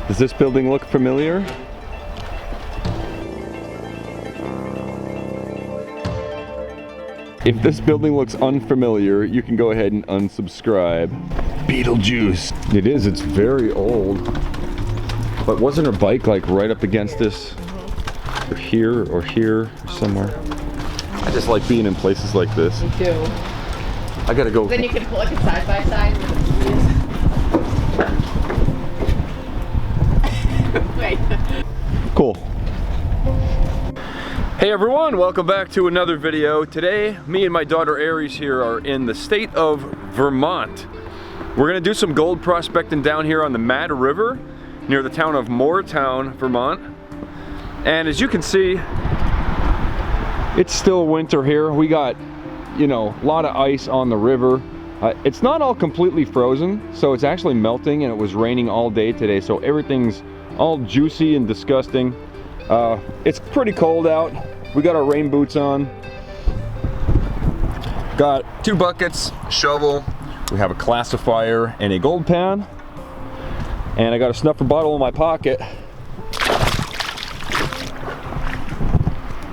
Does this building look familiar? If this building looks unfamiliar, you can go ahead and unsubscribe. Beetlejuice. It is, it's very old. But wasn't her bike like right up against this? Or here, or somewhere? I just like being in places like this. Me too. I gotta go. Then you can put like a side by side with the Wait. Cool. Hey everyone, welcome back to another video. Today, me and my daughter Aries here are in the state of Vermont. We're gonna do some gold prospecting down here on the Mad River near the town of Moretown, Vermont. And as you can see, it's still winter here. We got, you know, a lot of ice on the river. It's not all completely frozen, so it's actually melting, and it was raining all day today, so everything's all juicy and disgusting. It's pretty cold out. We got our rain boots on. Got 2 buckets, a shovel. We have a classifier and a gold pan. And I got a snuffer bottle in my pocket.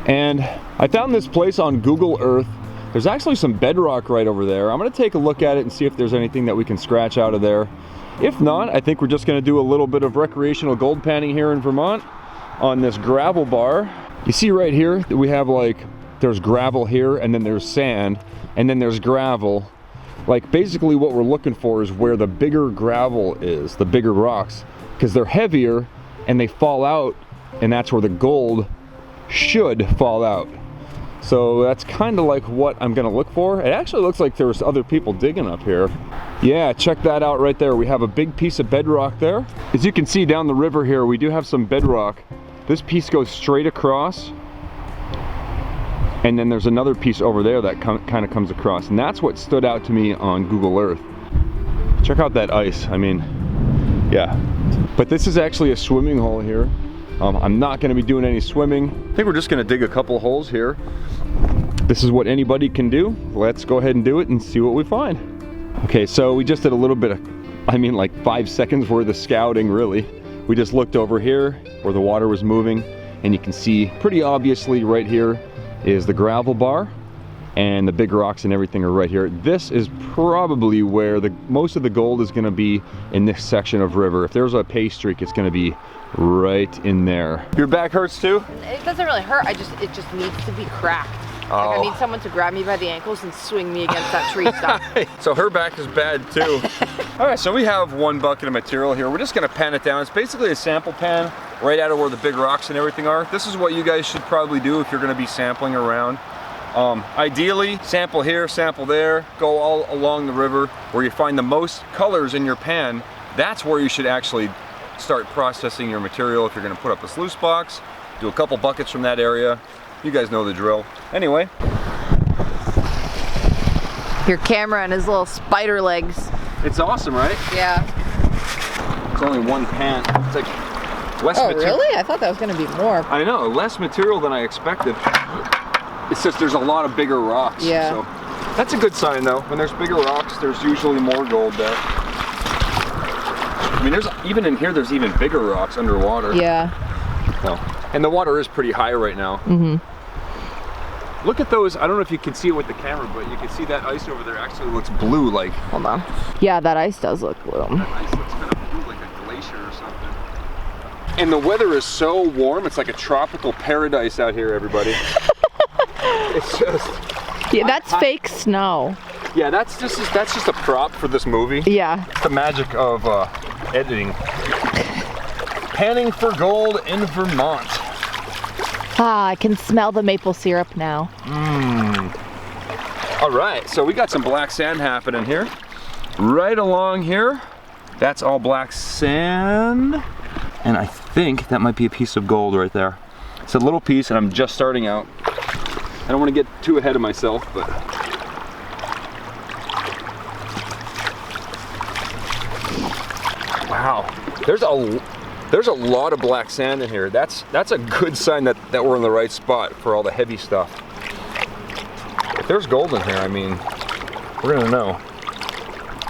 And I found this place on Google Earth. There's actually some bedrock right over there. I'm gonna take a look at it and see if there's anything that we can scratch out of there. If not, I think we're just gonna do a little bit of recreational gold panning here in Vermont on this gravel bar. You see right here that we have there's gravel here, and then there's sand, and then there's gravel. Like basically what we're looking for is where the bigger gravel is, the bigger rocks, because they're heavier and they fall out, and that's where the gold should fall out. So that's kind of like what I'm gonna look for. It actually looks like there's other people digging up here. Yeah, check that out right there. We have a big piece of bedrock there. As you can see down the river here, we do have some bedrock. This piece goes straight across, and then there's another piece over there that kind of comes across, and that's what stood out to me on Google Earth. Check out that ice. I mean, yeah. But this is actually a swimming hole here. I'm not going to be doing any swimming. I think we're just going to dig a couple holes here. This is what anybody can do. Let's go ahead and do it and see what we find. Okay, so we just did a little bit of, like 5 seconds worth of scouting, really. We just looked over here where the water was moving, and you can see pretty obviously right here is the gravel bar, and the big rocks and everything are right here. This is probably where most of the gold is going to be, in this section of river. If there's a pay streak, it's going to be right in there. Your back hurts too? It doesn't really hurt. It just needs to be cracked. Oh. Like I need someone to grab me by the ankles and swing me against that tree stump. So her back is bad too. All right, so we have 1 bucket of material here. We're just gonna pan it down. It's basically a sample pan right out of where the big rocks and everything are. This is what you guys should probably do if you're gonna be sampling around. Ideally, sample here, sample there, go all along the river where you find the most colors in your pan. That's where you should actually start processing your material. If you're gonna put up a sluice box, do a couple buckets from that area. You guys know the drill. Anyway. Your camera and his little spider legs. It's awesome, right? Yeah. It's only 1 pan. It's like less material. Oh, really? I thought that was gonna be more. I know, less material than I expected. It's just there's a lot of bigger rocks. Yeah. So that's a good sign though. When there's bigger rocks, there's usually more gold there. I mean, even in here, there's even bigger rocks underwater. Yeah. So, and the water is pretty high right now. Mm-hmm. Look at those. I don't know if you can see it with the camera, but you can see that ice over there actually looks blue, like. Hold on. Yeah, that ice does look blue. That ice looks kind of blue, like a glacier or something. And the weather is so warm, it's like a tropical paradise out here, everybody. It's just. Yeah, that's fake snow. Yeah, that's just a prop for this movie. Yeah. It's the magic of editing. Panning for gold in Vermont. Ah, I can smell the maple syrup now. Mmm. All right, so we got some black sand happening here. Right along here, that's all black sand. And I think that might be a piece of gold right there. It's a little piece, and I'm just starting out. I don't want to get too ahead of myself, but. Wow, there's a lot of black sand in here. That's a good sign that we're in the right spot for all the heavy stuff. there's gold in here, I mean, we're gonna know.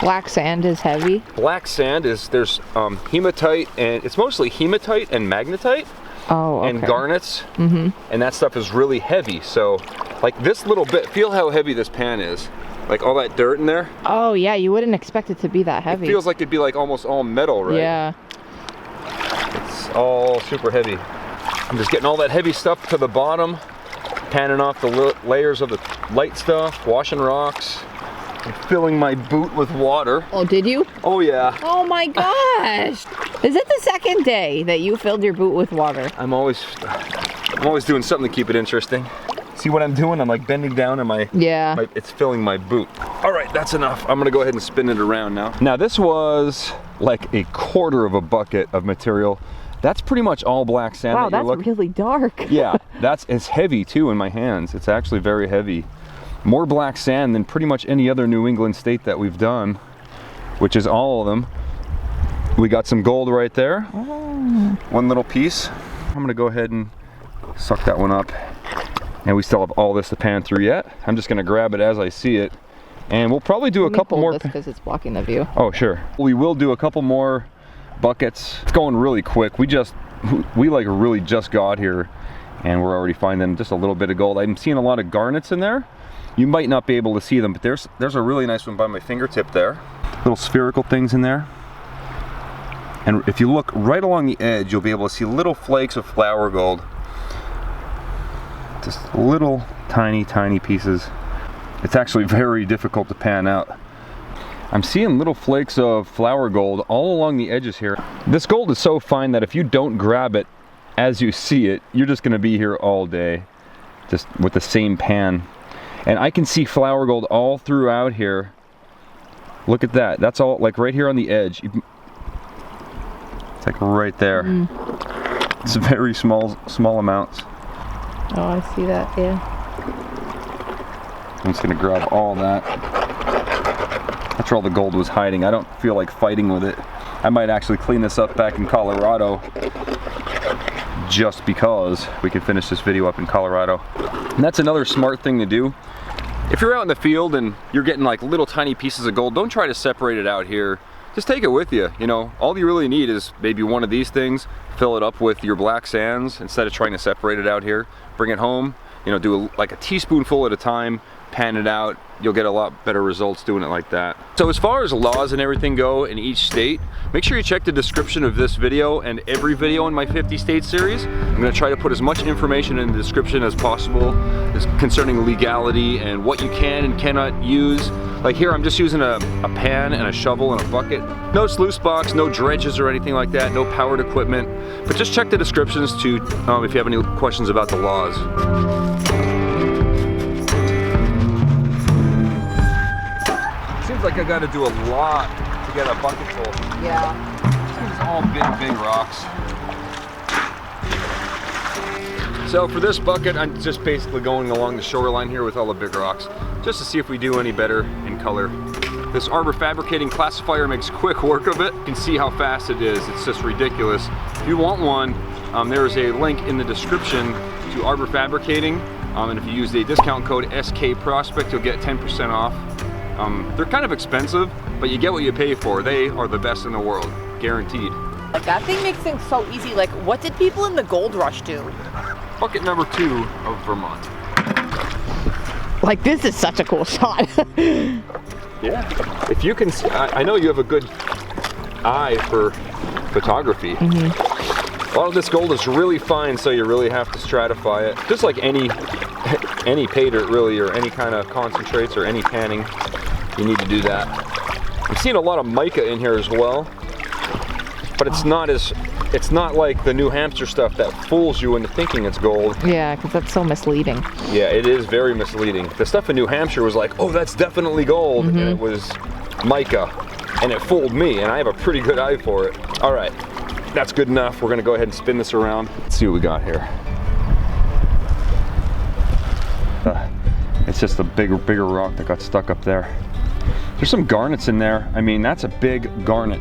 Black sand is heavy. Black sand is, there's hematite, and it's mostly hematite and magnetite. Oh, okay. And garnets, and that stuff is really heavy. So, like this little bit, feel how heavy this pan is. Like all that dirt in there. Oh yeah, you wouldn't expect it to be that heavy. It feels like it'd be like almost all metal, right? Yeah. It's all super heavy. I'm just getting all that heavy stuff to the bottom, panning off the layers of the light stuff, washing rocks. I'm filling my boot with water. Oh, did you? Oh yeah. Oh my gosh! Is it the second day that you filled your boot with water? I'm always doing something to keep it interesting. See what I'm doing? I'm like bending down and it's filling my boot. All right, that's enough. I'm gonna go ahead and spin it around now. Now this was like a quarter of a bucket of material. That's pretty much all black sand. Wow, that's really dark. Yeah, it's heavy too in my hands. It's actually very heavy. More black sand than pretty much any other New England state that we've done, which is all of them. We got some gold right there. Oh. One little piece. I'm gonna go ahead and suck that one up. And we still have all this to pan through yet. I'm just gonna grab it as I see it. And we'll probably do a couple more. Because it's blocking the view. Oh, sure. We will do a couple more buckets. It's going really quick. We like really just got here and we're already finding just a little bit of gold. I'm seeing a lot of garnets in there. You might not be able to see them, but there's a really nice one by my fingertip there. Little spherical things in there. And if you look right along the edge, you'll be able to see little flakes of flour gold. Just little tiny, tiny pieces. It's actually very difficult to pan out. I'm seeing little flakes of flour gold all along the edges here. This gold is so fine that if you don't grab it as you see it, you're just gonna be here all day, just with the same pan. And I can see flour gold all throughout here. Look at that. That's all like right here on the edge. It's like right there. It's very small amounts. Oh, I see that, yeah. I'm just gonna grab all that. That's where all the gold was hiding. I don't feel like fighting with it. I might actually clean this up back in Colorado just because we can finish this video up in Colorado. And that's another smart thing to do. If you're out in the field and you're getting like little tiny pieces of gold, don't try to separate it out here. Just take it with you, you know. All you really need is maybe one of these things, fill it up with your black sands instead of trying to separate it out here. Bring it home, you know, do like a teaspoonful at a time, pan it out. You'll get a lot better results doing it like that. So as far as laws and everything go in each state, make sure you check the description of this video and every video in my 50 state series. I'm gonna try to put as much information in the description as possible concerning legality and what you can and cannot use. Like here, I'm just using a pan and a shovel and a bucket. No sluice box, no dredges or anything like that, no powered equipment. But just check the descriptions to if you have any questions about the laws. Seems like I gotta do a lot to get a bucket full. Yeah. These are all big rocks. So for this bucket, I'm just basically going along the shoreline here with all the big rocks, just to see if we do any better in color. This arbor fabricating classifier makes quick work of it. You can see how fast it is. It's just ridiculous. If you want one, there is a link in the description to arbor fabricating. And if you use the discount code SKProspect, you'll get 10% off. They're kind of expensive, but you get what you pay for. They are the best in the world, guaranteed. Like that thing makes things so easy. Like, what did people in the gold rush do? Bucket number 2 of Vermont. Like, this is such a cool shot. Yeah. If you can, I know you have a good eye for photography. A lot of this gold is really fine, so you really have to stratify it. Just like any pay dirt really, or any kind of concentrates or any panning, you need to do that. I'm seeing a lot of mica in here as well, but it's not like the New Hampshire stuff that fools you into thinking it's gold. Yeah, because that's so misleading. Yeah, it is very misleading. The stuff in New Hampshire was like, oh, that's definitely gold, and it was mica, and it fooled me, and I have a pretty good eye for it. All right, that's good enough. We're gonna go ahead and spin this around. Let's see what we got here. It's just a bigger rock that got stuck up there. There's some garnets in there. I mean, that's a big garnet.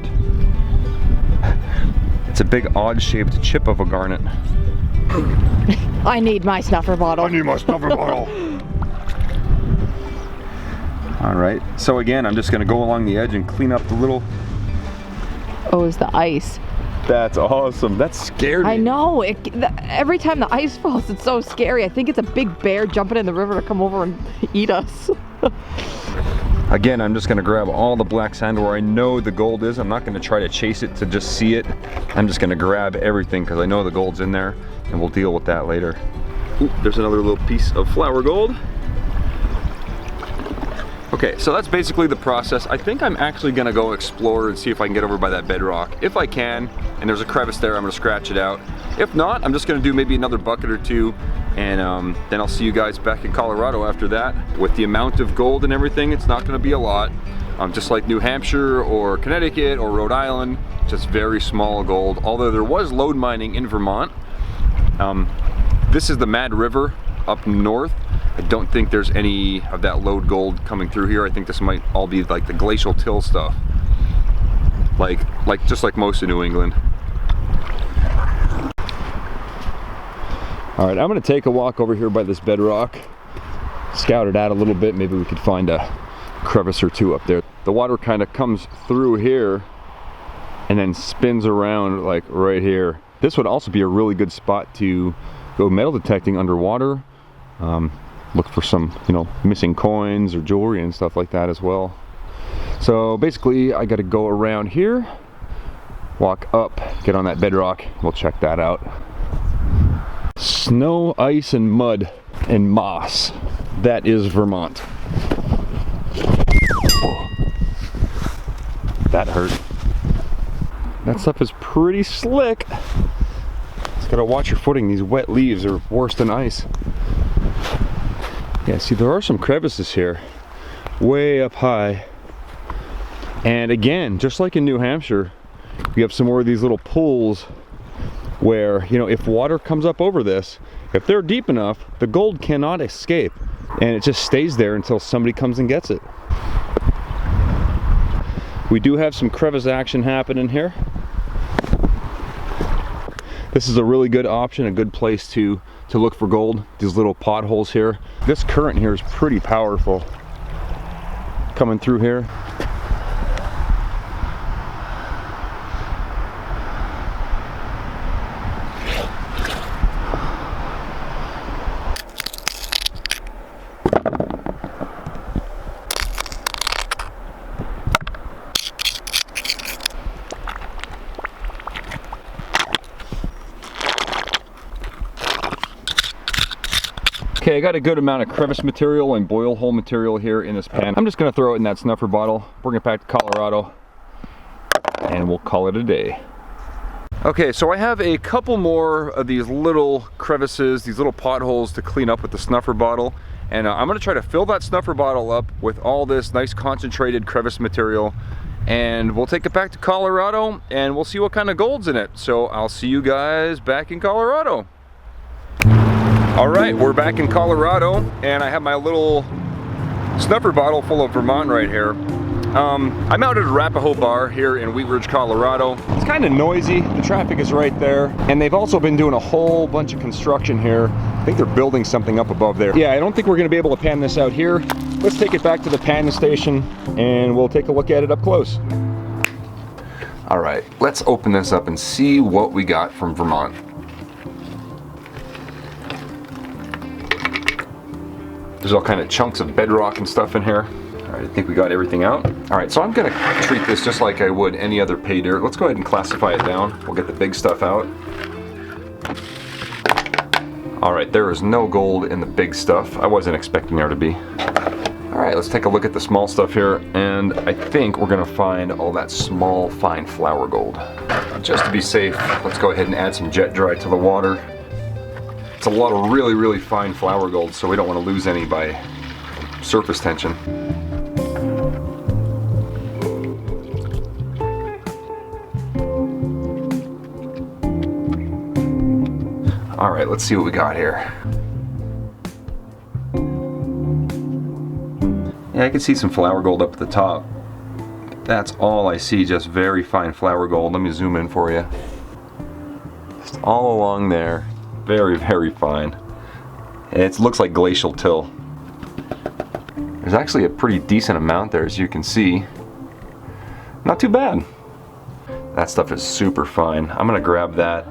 It's a big odd-shaped chip of a garnet. I need my snuffer bottle. I need my snuffer bottle. All right, so again, I'm just gonna go along the edge and clean up the little... Oh, it's the ice. That's awesome. That scared me. I know. Every time the ice falls, it's so scary. I think it's a big bear jumping in the river to come over and eat us. Again, I'm just gonna grab all the black sand where I know the gold is. I'm not gonna try to chase it to just see it. I'm just gonna grab everything because I know the gold's in there, and we'll deal with that later. Ooh, there's another little piece of flour gold. Okay, so that's basically the process. I think I'm actually gonna go explore and see if I can get over by that bedrock. If I can, and there's a crevice there, I'm gonna scratch it out. If not, I'm just gonna do maybe another bucket or two, and then I'll see you guys back in Colorado after that. With the amount of gold and everything, it's not gonna be a lot. Just like New Hampshire or Connecticut or Rhode Island, just very small gold. Although there was lode mining in Vermont. This is the Mad River up north. I don't think there's any of that lode gold coming through here. I think this might all be like the glacial till stuff. Just like most of New England. All right, I'm gonna take a walk over here by this bedrock, scout it out a little bit. Maybe we could find a crevice or two up there. The water kind of comes through here and then spins around like right here. This would also be a really good spot to go metal detecting underwater. Look for some, missing coins or jewelry and stuff like that as well. So basically, I got to go around here, walk up, get on that bedrock. We'll check that out. Snow, ice, and mud and moss. That is Vermont. Oh, that hurt. That stuff is pretty slick. Just gotta watch your footing. These wet leaves are worse than ice. Yeah, see, there are some crevices here, way up high. And again, just like in New Hampshire, you have some more of these little pools where, if water comes up over this, if they're deep enough, the gold cannot escape. And it just stays there until somebody comes and gets it. We do have some crevice action happening here. This is a really good option, a good place to look for gold. These little potholes here. This current here is pretty powerful. Coming through here. Okay, I got a good amount of crevice material and boil hole material here in this pan. I'm just gonna throw it in that snuffer bottle, bring it back to Colorado, and we'll call it a day. Okay, so I have a couple more of these little crevices, these little potholes to clean up with the snuffer bottle. And I'm gonna try to fill that snuffer bottle up with all this nice concentrated crevice material. And we'll take it back to Colorado and we'll see what kind of gold's in it. So I'll see you guys back in Colorado. All right, we're back in Colorado, and I have my little snuffer bottle full of Vermont right here. I'm out at Arapahoe Bar here in Wheat Ridge, Colorado. It's kind of noisy, the traffic is right there, and they've also been doing a whole bunch of construction here. I think they're building something up above there. Yeah, I don't think we're gonna be able to pan this out here. Let's take it back to the pan station, and we'll take a look at it up close. All right, let's open this up and see what we got from Vermont. There's all kind of chunks of bedrock and stuff in here. All right, I think we got everything out. All right, so I'm gonna treat this just like I would any other pay dirt. Let's go ahead and classify it down. We'll get the big stuff out. All right, there is no gold in the big stuff. I wasn't expecting there to be. All right, let's take a look at the small stuff here, and I think we're gonna find all that small, fine flour gold. Just to be safe, let's go ahead and add some jet dry to the water. It's a lot of really, really fine flour gold, so we don't want to lose any by surface tension. All right, let's see what we got here. Yeah, I can see some flour gold up at the top. That's all I see, just very fine flour gold. Let me zoom in for you. Just all along there. Very, very fine. It looks like glacial till. There's actually a pretty decent amount there, as you can see. Not too bad. That stuff is super fine. I'm gonna grab that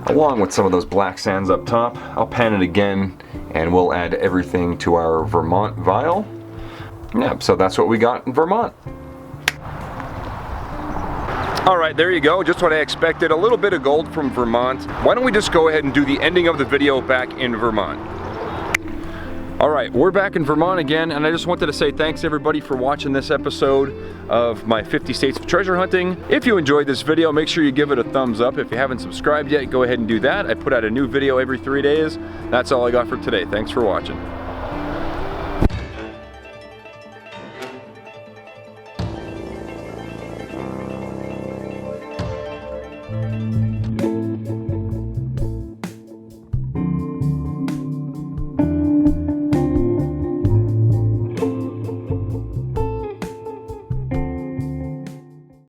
along with some of those black sands up top. I'll pan it again and we'll add everything to our Vermont vial. Yeah, so that's what we got in Vermont. All right, there you go, just what I expected, a little bit of gold from Vermont. Why don't we just go ahead and do the ending of the video back in Vermont. All right, we're back in Vermont again, and I just wanted to say thanks everybody for watching this episode of my 50 States of Treasure Hunting. If you enjoyed this video, make sure you give it a thumbs up. If you haven't subscribed yet, go ahead and do that. I put out a new video every 3 days. That's all I got for today. Thanks for watching.